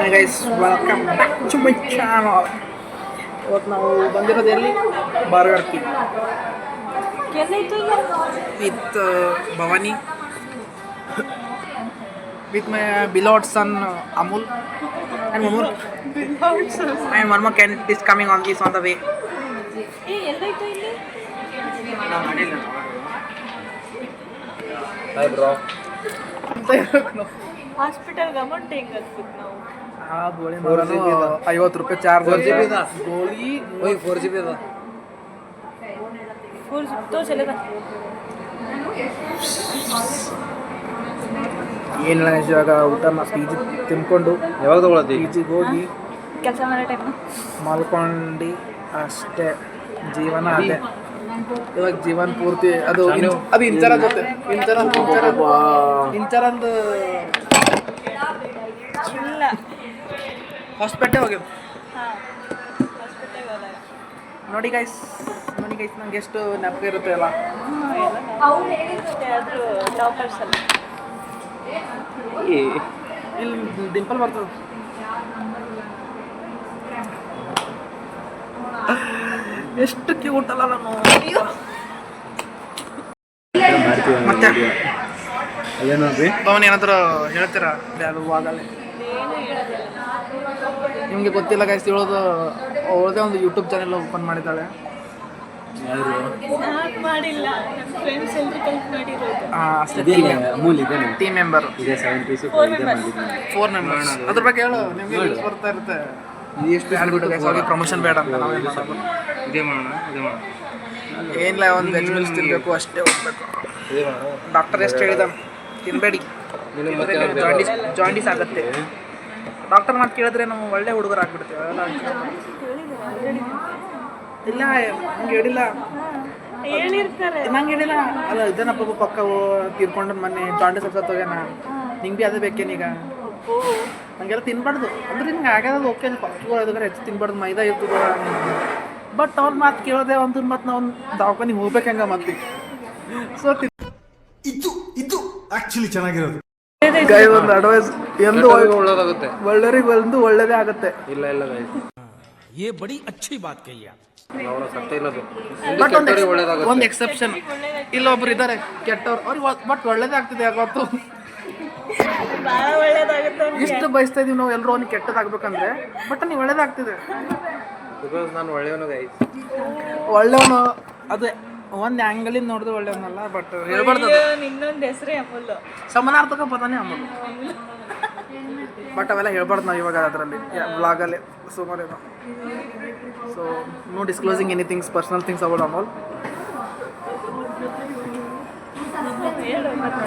Hi guys, welcome back to my channel. ಇವತ್ತು ನಾವು ಬಂದಿರೋದು ಎಲ್ಲಿ Burger King with Bhavani, with my beloved son Amul and Mamur, and one more candidate is coming on the way. Hi bro. Hospital amount ಹೆಂಗೆ ಹಾಕ್ಬೇಕು ನಾವು? ಗೋಳಿ 50 ರೂಪಾಯಿ charge. 4GB दा ಗೋಳಿ वही 4GB दा ಫುಲ್ ತೋ ಚಲೇದ. ಏನಿಲ್ಲ, ಇವಾಗ ಊಟನ ಪಿ ಜಿ ತಿನ್ಕೊಂಡು ಯಾವಾಗ ತಗೊಳತಿ? ಪಿ ಜಿಗೆ ಹೋಗಿ ಕೆಲಸ ಮಾಡೋ ಟೈಮ್ ಮಲ್ಕೊಂಡು ಅಷ್ಟೇ. ಜೀವನ ಅದೇ ಇವಾಗ ಜೀವನ ಪೂರ್ತಿ ಅದು ಇಂಚರ ಜೊತೆ ಇಂಚರಂದು ಇಲ್ಲ. ಹಾಸ್ಪಿಟಲ್ ಹೋಗಿ ಹಾಂ, ಹಾಸ್ಪಿಟಲ್ಗೆ ಹೋದಾಗ ನೋಡಿ ಗೈಸ್ ನಂಗೆ ಎಷ್ಟು ನೆನಪು ಇರುತ್ತೆ ಅಲ್ಲ. ಅಷ್ಟೇ ಆದರೂ ಡಾಕ್ಟರ್ಸ್ ಅಲ್ಲ. ಇಲ್ಲಿ ಡಿಂಪಲ್ ಬರ್ತದೆ. ಎಷ್ಟು ಕ್ಯೂಟ್ ಅಲ್ಲ ನಾನು. ಮತ್ತೆ ಏನಂದ್ರಿ? ಅವನು ಏನಾದ್ರು ಹೇಳ್ತೀರಾ? ಅದು ಆಗಲ್ಲ, ನಿಮಗೆ ಗೊತ್ತಿಲ್ಲ ಗೈಸ್. ಹೇಳೋದು ಅವಳದೇ ಒಂದು ಯೂಟ್ಯೂಬ್ ಚಾನೆಲ್ ಓಪನ್ ಮಾಡಿದ್ದಾಳೆ. ನಾಲ್ಕು ಮಾಡಿಲ್ಲ, ನನ್ನ ಫ್ರೆಂಡ್ಸ್ ಎಲ್ಲರೂ ಕಲ್ತು ಮಾಡಿರೋದು. ಅಷ್ಟೇ. ಅಮೂಲ್ ಇದೇನೆ ಟೀಮ್ ಮೆಂಬರ್ ಇದೆ 7 ಪೀಸ್ 4 ಮೆಂಬರ್ಸ್. ಅದ್ರ ಬಗ್ಗೆ ಹೇಳು, ನಿಮಗೆ ಬರ್ತಾ ಇರುತ್ತೆ. ಎಷ್ಟು ಹೇಳ್ಬಿಟ್ಟು ಗೈಸ್, ಅವ್ರಿಗೆ ಪ್ರಮೋಷನ್ ಬೇಡ ಅಂತ ನಾವೇನು ಮಾಡೋದು. ಇದೇ ಮಾಡೋಣ. ಏನಿಲ್ಲ, ಒಂದು ವೆಜ್ ಮೀಲ್ಸ್ ತಿನ್ನಬೇಕು ಅಷ್ಟೇ, ಹೋಗ್ಬೇಕು. ಡಾಕ್ಟರ್ ಎಷ್ಟು ಹೇಳಿದ ತಿನ್ನಬೇಡಿ, ಜಾಂಡೀಸ್ ಆಗುತ್ತೆ. ಡಾಕ್ಟರ್ ಮಾತು ಕೇಳಿದ್ರೆ ನಾವು ಒಳ್ಳೆ ಹುಡುಗರು ಆಗ್ಬಿಡ್ತೇವೆ. ಇಲ್ಲ, ನಂಗೆ ಹೇಳಿಲ್ಲ, ಹೇಳಿರ್ತಾರೆ. ನಂಗೆ ಹೇಳಿಲ್ಲ. ಅಲ್ಲ, ಇದೇನಪ್ಪ ಪಕ್ಕ ತೀರ್ಕೊಂಡು ಮೊನ್ನೆ ಜಾಂಡೀಸ್ ಸತ್ತು ಹೋಗ್ಯಾನ, ನಿಂಗೆ ಭೀ ಅದೇ ಬೇಕೇನೀಗ? ಹಂಗೆಲ್ಲ ತಿನ್ಬಾರ್ದು. ಅಂದ್ರೆ ನಿಮ್ಗೆ ಆಗ್ಯದ ಓಕೆ, ಪಕ್ಕ ಇದಕ್ಕೆ ಹೆಚ್ಚು ತಿನ್ಬಾರ್ದು, ಮೈದಾ ಇರ್ತದ. ಬಟ್ ಅವ್ರ ಮಾತು ಕೇಳೋದೆ ಒಂದು, ಮತ್ತು ನಾವು ದವಾಖಾನಿಗೆ ಹೋಗ್ಬೇಕು ಹೆಂಗ ಮತ್ತೆ. ಸೊ ಇದು ಆಕ್ಚುಲಿ ಚೆನ್ನಾಗಿರೋದು. ಒಂದು ಅಡ್ವೈಸ್, ಎಂದು ಒಳ್ಳೇದಾಗುತ್ತೆ, ಒಳ್ಳೆಯವ್ರಿಗೆ ಒಂದು ಒಳ್ಳೇದೇ ಆಗುತ್ತೆ. ಇಲ್ಲ ಗೈಸ್, ये बड़ी अच्छी बात कही आप. ಅವರ ಸತ್ಯ ಇಲ್ಲದು. ಬಟ್ ಒಂದು ಒಳ್ಳೇದಾಗುತ್ತೆ. ಎಕ್ಸೆಪ್ಷನ್, ಇಲ್ಲೊಬ್ರು ಇದ್ದಾರೆ ಕೆಟ್ಟವ್ರು, ಅವ್ರಿಗೆ ಬಟ್ ಒಳ್ಳೇದೇ ಆಗ್ತಿದೆ. ಯಾವತ್ತು ಭಾಳ ಒಳ್ಳೇದಾಗುತ್ತೆ ಅವ್ನಿಗೆ. ಇಷ್ಟು ಬಯಸ್ತಾ ಇದೀವಿ ನಾವು ಎಲ್ಲರೂ ಅವ್ನಿಗೆ ಕೆಟ್ಟದಾಗ್ಬೇಕಂದ್ರೆ, ಬಟ್ ನೀವು ಒಳ್ಳೇದಾಗ್ತಿದೆ. ಬಿಕಾಸ್ ನಾನು ಒಳ್ಳೆಯವನು ಗೈಸ್. ಒಳ್ಳೆಯವನು ಅದೇ ಒಂದು ಆ್ಯಂಗಲಿಂದ ನೋಡಿದ್ರೆ ಒಳ್ಳೆಯವನಲ್ಲ, ಬಟ್ ಹೇಳ್ಬಾರ್ದು. ಅಯ್ಯೋ, ನಿನ್ನೊಂದು ಹೆಸರೇ ಅಮೂಲ್. ಸಮಾನಾರ್ಥಕ ಪದನೇ ಅಮೂಲ್. ಬಟ್ ಅವೆಲ್ಲ ಹೇಳ್ಬಾರ್ದು ನಾವು ಇವಾಗ ಅದರಲ್ಲಿ ವ್ಲಾಗಲ್ಲಿ ಸುಮಾರೇನು. So no disclosing anythings, personal things about Amul. ಹೇಳು ಮತ್ತೆ.